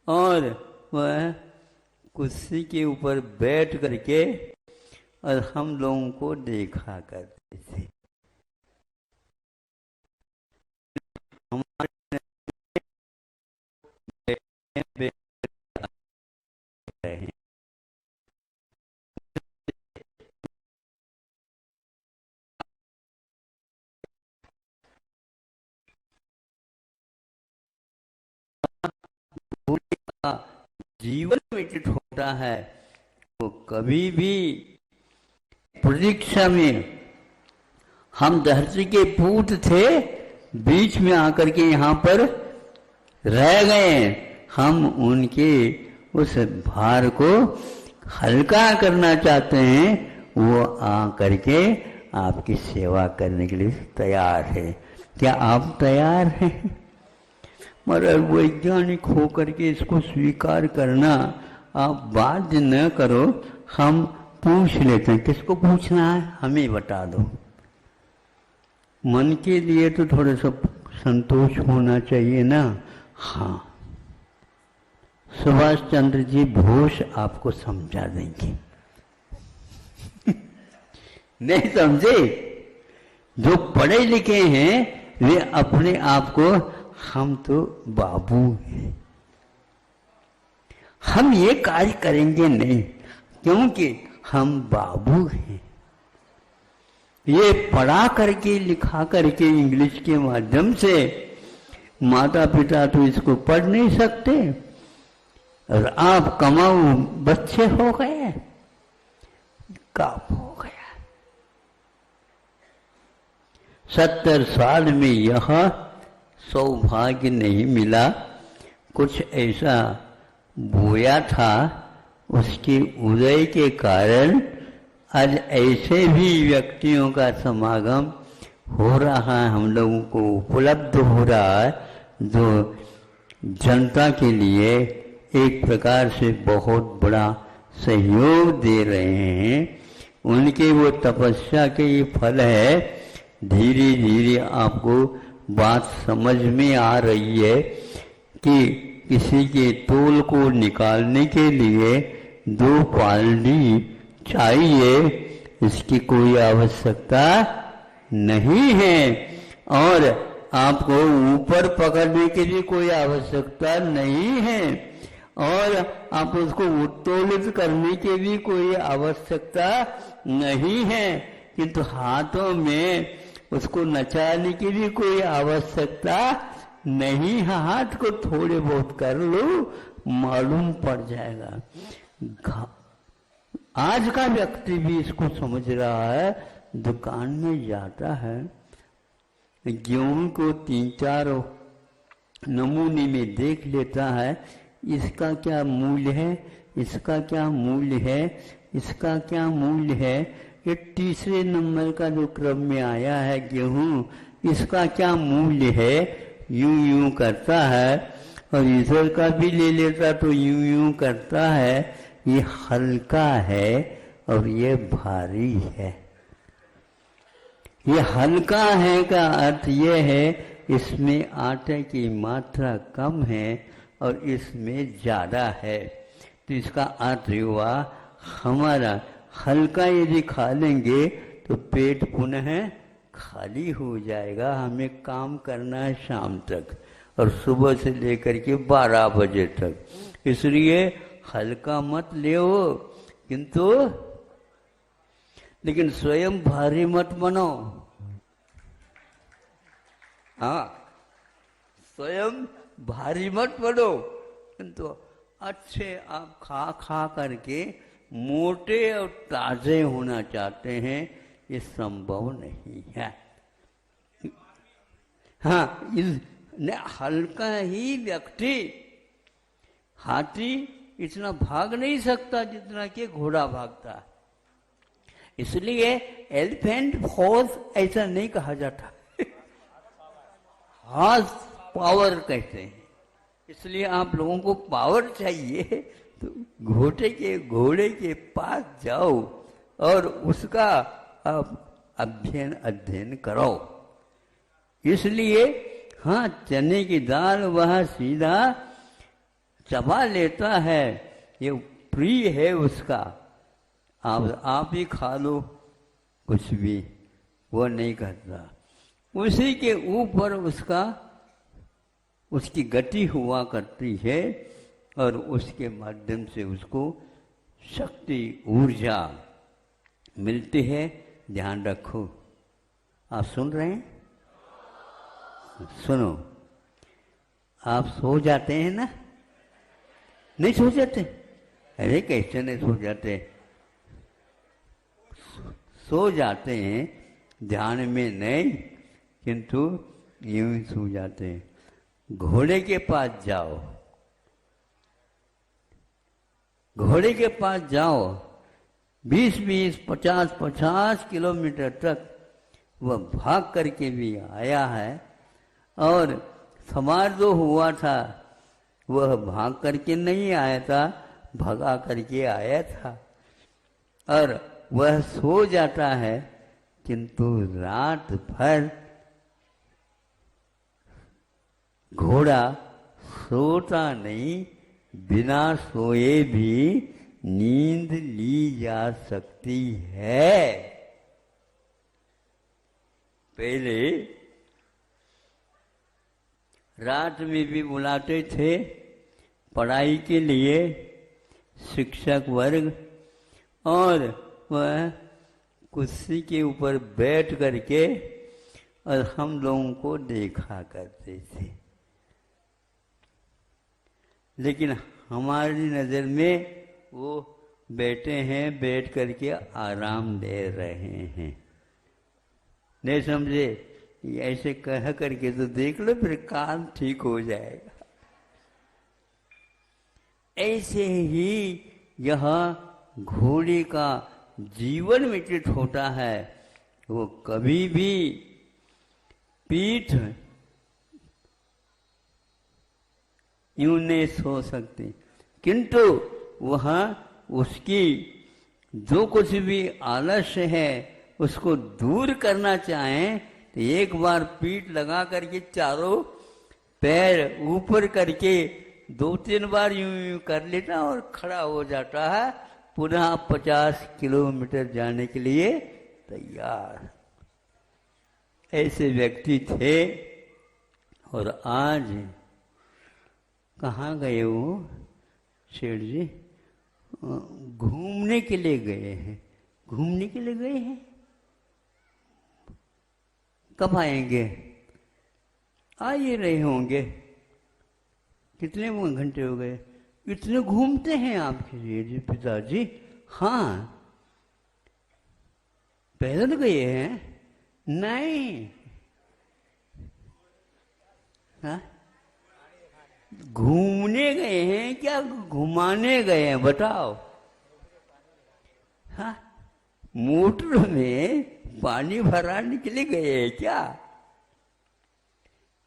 और वह कुर्सी के ऊपर बैठ करके और हम लोगों को देखा करते थे। हमारे जीवन व्यतीत होता है वो कभी भी परीक्षा में हम धरती के पूत थे, बीच में आकर के यहाँ पर रह गए। हम उनके उस भार को हल्का करना चाहते हैं, वो आ करके आपकी सेवा करने के लिए तैयार है। क्या आप तैयार हैं? मगर वैज्ञानिक होकर के इसको स्वीकार करना आप बाध्य न करो। हम पूछ लेते हैं, किसको पूछना है हमें बता दो। मन के लिए तो थोड़ा सा संतोष होना चाहिए ना। हाँ, सुभाष चंद्र जी बोस आपको समझा देंगे। नहीं समझे? जो पढ़े लिखे हैं वे अपने आप को हम तो बाबू हैं, हम ये कार्य करेंगे नहीं क्योंकि हम बाबू हैं। ये पढ़ा करके लिखा करके इंग्लिश के माध्यम से माता पिता तो इसको पढ़ नहीं सकते, और आप कमाऊ बच्चे हो गए, काम हो गया। 70 साल में यह सौभाग्य नहीं मिला। कुछ ऐसा बोया था, उसके उदय के कारण आज ऐसे भी व्यक्तियों का समागम हो रहा है, हम लोगों को उपलब्ध हो रहा है, जो जनता के लिए एक प्रकार से बहुत बड़ा सहयोग दे रहे हैं। उनके वो तपस्या के ये फल है। धीरे धीरे आपको बात समझ में आ रही है कि किसी के तोल को निकालने के लिए 2 पालनी चाहिए, इसकी कोई आवश्यकता नहीं है, और आपको ऊपर पकड़ने के लिए कोई आवश्यकता नहीं है, और आप उसको उत्तोलित करने की भी कोई आवश्यकता नहीं है, किंतु हाथों में उसको नचाने की भी कोई आवश्यकता नहीं है। हाथ को थोड़े बहुत कर लो, मालूम पड़ जाएगा। आज का व्यक्ति भी इसको समझ रहा है। दुकान में जाता है, गेहूं को 3-4 नमूने में देख लेता है, इसका क्या मूल्य है, इसका क्या मूल्य है, इसका क्या मूल्य है। ये तीसरे नंबर का जो क्रम में आया है गेहूं, इसका क्या मूल्य है, यूं यूं करता है, और इधर का भी ले लेता तो यूं यूं करता है। ये हल्का है और ये भारी है। ये हल्का है का अर्थ ये है इसमें आटे की मात्रा कम है और इसमें ज़्यादा है। तो इसका अर्थ हुआ हमारा हल्का यदि खा लेंगे तो पेट पुनः खाली हो जाएगा। हमें काम करना है शाम तक और सुबह से लेकर के 12 बजे तक, इसलिए हल्का मत ले, किंतु लेकिन स्वयं भारी मत बनो। हाँ, स्वयं भारी मत बनो, किंतु अच्छे आप खा खा करके मोटे और ताजे होना चाहते हैं, ये संभव नहीं है। हाँ, हल्का ही व्यक्ति, हाथी इतना भाग नहीं सकता जितना कि घोड़ा भागता, इसलिए एलिफेंट फोर्स ऐसा नहीं कहा जाता, हॉर्स पावर कहते हैं। इसलिए आप लोगों को पावर चाहिए तो घोड़े के पास जाओ और उसका आप अध्ययन करो। इसलिए हाँ, चने की दाल वह सीधा चबा लेता है, ये प्रिय है उसका। आप ही खा लो कुछ भी, वो नहीं करता। उसी के ऊपर उसकी गति हुआ करती है और उसके माध्यम से उसको शक्ति ऊर्जा मिलती है। ध्यान रखो, आप सुन रहे हैं? सुनो, आप सो जाते हैं ना? नहीं सो जाते? अरे कैसे नहीं सो जाते? सो जाते हैं, ध्यान में नहीं, किंतु यूं ही सो जाते हैं। घोड़े के पास जाओ, घोड़े के पास जाओ, 20-20, 50-50 किलोमीटर तक वह भाग करके भी आया है, और समार जो हुआ था वह भाग करके नहीं आया था, भगा करके आया था। और वह सो जाता है, किंतु रात भर घोड़ा सोता नहीं, बिना सोए भी नींद ली जा सकती है। पहले रात में भी बुलाते थे पढ़ाई के लिए शिक्षक वर्ग, और वह कुर्सी के ऊपर बैठ करके और हम लोगों को देखा करते थे। लेकिन हमारी नज़र में वो बैठे हैं, बैठ करके आराम दे रहे हैं। नहीं समझे? ऐसे कह करके तो देख लो, फिर काम ठीक हो जाएगा। ऐसे ही यह घोड़े का जीवन व्यतीत होता है। वो कभी भी पीठ यूं नहीं सो सकती, किंतु वह उसकी जो कुछ भी आलस्य है उसको दूर करना चाहें तो एक बार पीठ लगा करके चारों पैर ऊपर करके 2-3 बार यूं कर लेता और खड़ा हो जाता है, पुनः 50 किलोमीटर जाने के लिए तैयार। ऐसे व्यक्ति थे। और आज कहाँ गए वो शेठ जी? घूमने के लिए गए हैं। घूमने के लिए गए हैं, कब आएंगे? आ ही रहे होंगे। कितने घंटे हो गए? इतने घूमते हैं आपके जी पिताजी? हाँ। पैदल गए हैं? नहीं। हाँ, घूमने गए हैं क्या घुमाने गए हैं? बताओ। हाँ, मोटर में पानी भराने के लिए गए हैं क्या?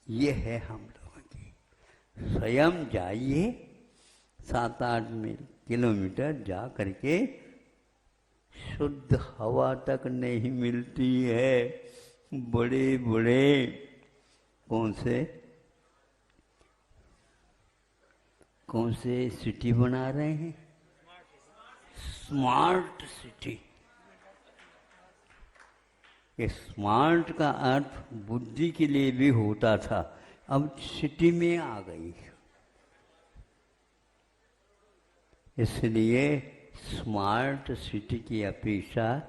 ये है हम लोगों की। स्वयं जाइए, 7-8 किलोमीटर जा करके, शुद्ध हवा तक नहीं मिलती है। बड़े बड़े कौन से सिटी बना रहे हैं? Smart city. ये स्मार्ट का अर्थ बुद्धि के लिए भी होता था, अब सिटी में आ गई। इसलिए स्मार्ट सिटी की अपेक्षा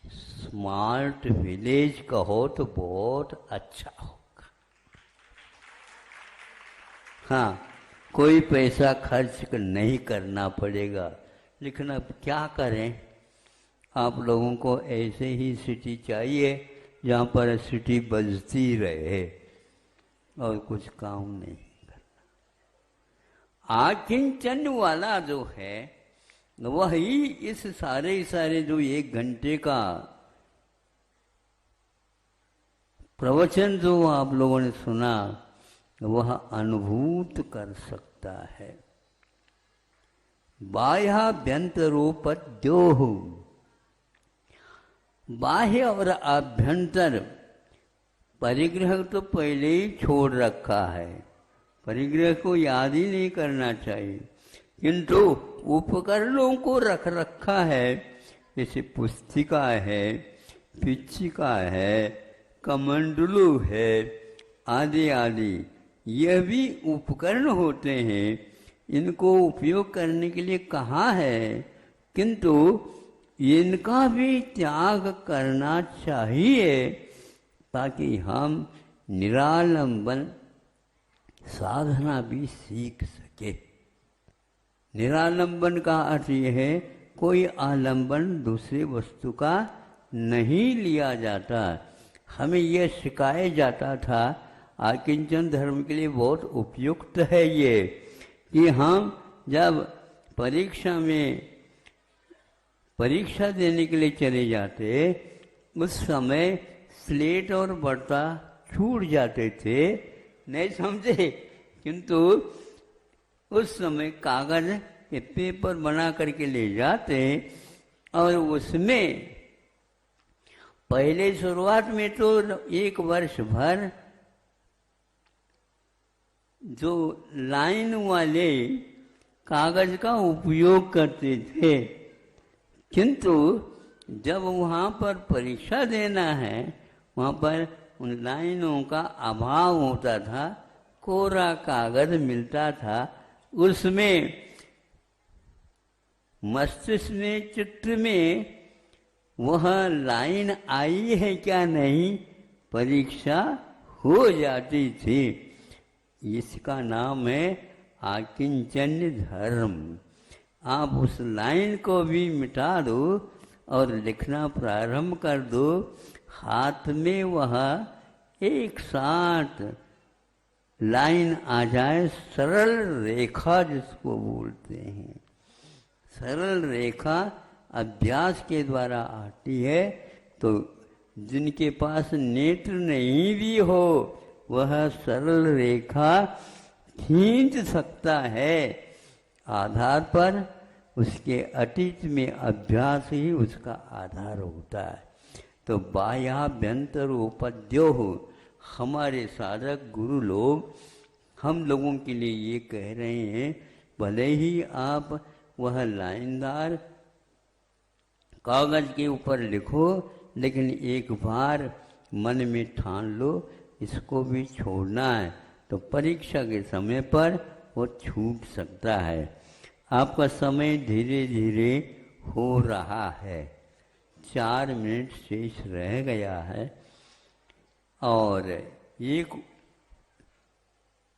स्मार्ट विलेज कहो तो बहुत अच्छा होगा। हाँ, कोई पैसा खर्च नहीं करना पड़ेगा। लेकिन अब क्या करें, आप लोगों को ऐसे ही सिटी चाहिए जहाँ पर सिटी बजती रहे और कुछ काम नहीं करना। आकिंचन वाला जो है वही इस सारे जो 1 घंटे का प्रवचन जो आप लोगों ने सुना वह अनुभूत कर सकता है। बाह्याभ्यंतरोपद्योः, बाह्य और आभ्यंतर परिग्रह तो पहले ही छोड़ रखा है, परिग्रह को याद ही नहीं करना चाहिए, किंतु उपकरणों को रख रखा है, जैसे पुस्तिका है, पिच्छिका है, कमंडलू है, आदि आदि। यह भी उपकरण होते हैं, इनको उपयोग करने के लिए कहा है, किंतु इनका भी त्याग करना चाहिए ताकि हम निरालंबन साधना भी सीख सके। निरालंबन का अर्थ यह है कोई आलंबन दूसरे वस्तु का नहीं लिया जाता। हमें यह सिखाया जाता था, आकिंचन धर्म के लिए बहुत उपयुक्त है ये, कि हम जब परीक्षा देने के लिए चले जाते, उस समय स्लेट और बर्ता छूट जाते थे, नहीं समझे, किंतु उस समय कागज के पेपर बना करके ले जाते और उसमें पहले शुरुआत में तो 1 वर्ष भर जो लाइन वाले कागज का उपयोग करते थे, किंतु जब वहाँ पर परीक्षा देना है, वहाँ पर उन लाइनों का अभाव होता था, कोरा कागज मिलता था, उसमें मस्तिष्क में, चित्र में वह लाइन आई है क्या नहीं, परीक्षा हो जाती थी। इसका नाम है आकिंचन्य धर्म। आप उस लाइन को भी मिटा दो और लिखना प्रारंभ कर दो, हाथ में वह एक साथ लाइन आ जाए, सरल रेखा जिसको बोलते हैं। सरल रेखा अभ्यास के द्वारा आती है, तो जिनके पास नेत्र नहीं भी हो वह सरल रेखा खींच सकता है। आधार पर उसके अतीत में अभ्यास ही उसका आधार होता है। तो बाह्याभ्यंतरोपद्यो हो, हमारे साधक गुरु लोग हम लोगों के लिए ये कह रहे हैं, भले ही आप वह लाइनदार कागज के ऊपर लिखो, लेकिन एक बार मन में ठान लो इसको भी छोड़ना है, तो परीक्षा के समय पर वो छूट सकता है। आपका समय धीरे धीरे हो रहा है, 4 मिनट शेष रह गया है और 1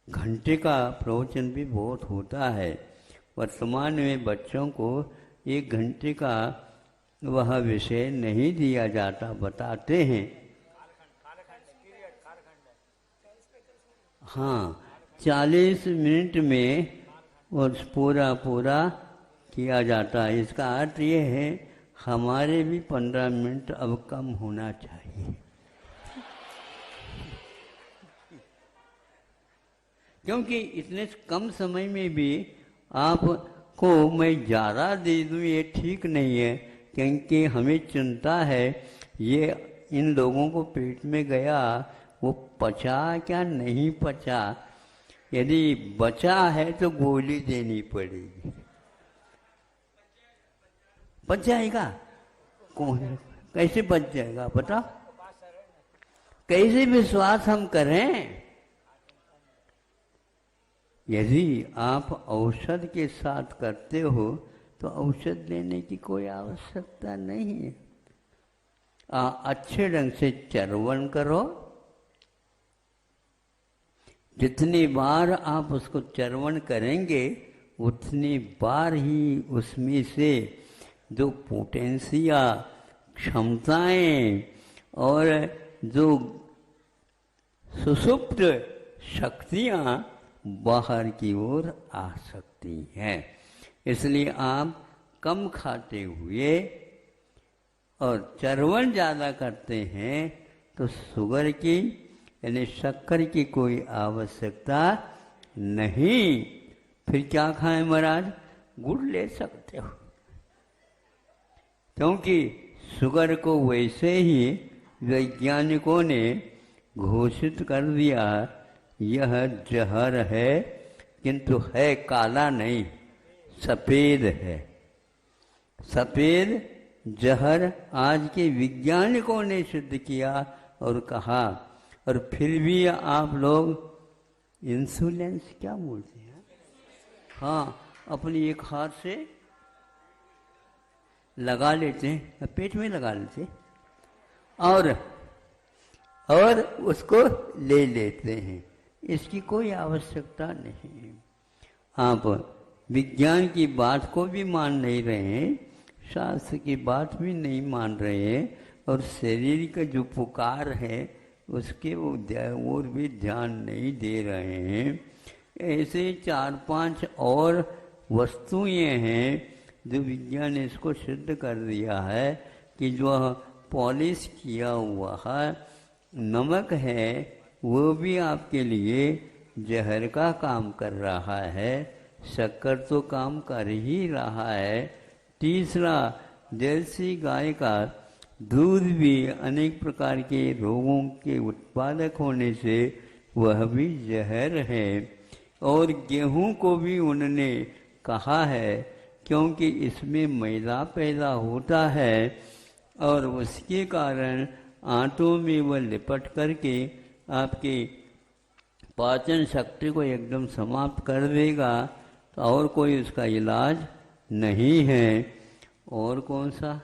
घंटे का प्रवचन भी बहुत होता है। वर्तमान में बच्चों को 1 घंटे का वह विषय नहीं दिया जाता, बताते हैं। हाँ, 40 मिनट में और पूरा किया जाता है। इसका अर्थ ये है हमारे भी 15 मिनट अब कम होना चाहिए, क्योंकि इतने कम समय में भी आपको मैं ज़्यादा दे दूँ ये ठीक नहीं है, क्योंकि हमें चिंता है ये इन लोगों को पेट में गया, वो पचा क्या नहीं पचा। यदि बचा है तो गोली देनी पड़ेगी। बच जाएगा? कौन कैसे बच जाएगा बताओ? कैसे विश्वास हम करें? यदि आप औषध के साथ करते हो तो औषध लेने की कोई आवश्यकता नहीं है। अच्छे ढंग से चर्वण करो। जितनी बार आप उसको चर्वण करेंगे उतनी बार ही उसमें से जो पोटेंसिया, क्षमताएं और जो सुसुप्त शक्तियां बाहर की ओर आ सकती हैं। इसलिए आप कम खाते हुए और चर्वण ज़्यादा करते हैं तो शुगर की यानी शक्कर की कोई आवश्यकता नहीं। फिर क्या खाएं महाराज? गुड़ ले सकते हो, क्योंकि शुगर को वैसे ही वैज्ञानिकों ने घोषित कर दिया यह जहर है, किंतु है काला नहीं, सफेद है। सफेद जहर आज के वैज्ञानिकों ने सिद्ध किया और कहा, और फिर भी आप लोग इंसुलेंस क्या बोलते हैं, हाँ, अपनी एक हाथ से लगा लेते हैं, पेट में लगा लेते हैं और उसको ले लेते हैं। इसकी कोई आवश्यकता नहीं। आप विज्ञान की बात को भी मान नहीं रहे हैं, शास्त्र की बात भी नहीं मान रहे हैं, और शरीर का जो पुकार है उसके और भी ध्यान नहीं दे रहे हैं। ऐसे 4-5 और वस्तुएं हैं जो विज्ञान ने इसको सिद्ध कर दिया है कि जो पॉलिश किया हुआ है नमक है वो भी आपके लिए जहर का काम कर रहा है, शक्कर तो काम कर ही रहा है। तीसरा, जर्सी गाय का दूध भी अनेक प्रकार के रोगों के उत्पादक होने से वह भी जहर है। और गेहूं को भी उन्होंने कहा है क्योंकि इसमें मैदा पैदा होता है और उसके कारण आंतों में वह लिपट करके आपके पाचन शक्ति को एकदम समाप्त कर देगा, तो और कोई उसका इलाज नहीं है। और कौन सा,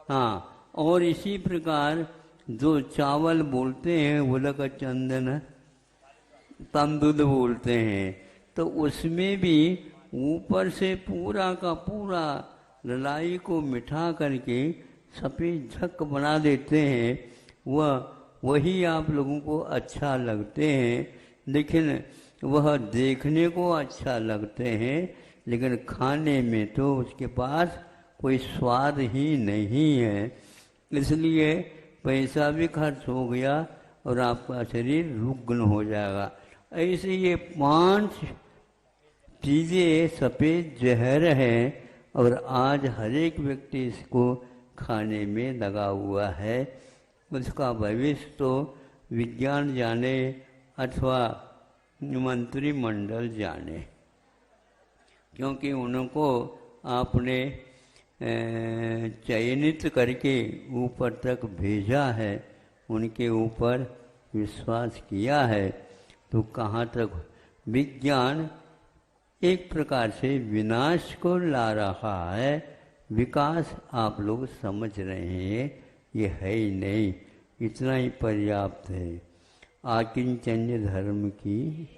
हाँ, और इसी प्रकार जो चावल बोलते हैं उलक चंदन तंदुल बोलते हैं, तो उसमें भी ऊपर से पूरा का पूरा ललाई को मिठा करके सफ़ेद झक बना देते हैं। वही आप लोगों को अच्छा लगते हैं, लेकिन वह देखने को अच्छा लगते हैं, लेकिन खाने में तो उसके पास कोई स्वाद ही नहीं है। इसलिए पैसा भी खर्च हो गया और आपका शरीर रुग्ण हो जाएगा। ऐसे ये 5 चीज़ें सफ़ेद जहर है और आज हर एक व्यक्ति इसको खाने में लगा हुआ है। उसका भविष्य तो विज्ञान जाने अथवा मंत्रिमंडल जाने, क्योंकि उनको आपने चयनित करके ऊपर तक भेजा है, उनके ऊपर विश्वास किया है। तो कहाँ तक विज्ञान एक प्रकार से विनाश को ला रहा है, विकास आप लोग समझ रहे हैं ये है ही नहीं, इतना ही पर्याप्त है। आकिंचन्य धर्म की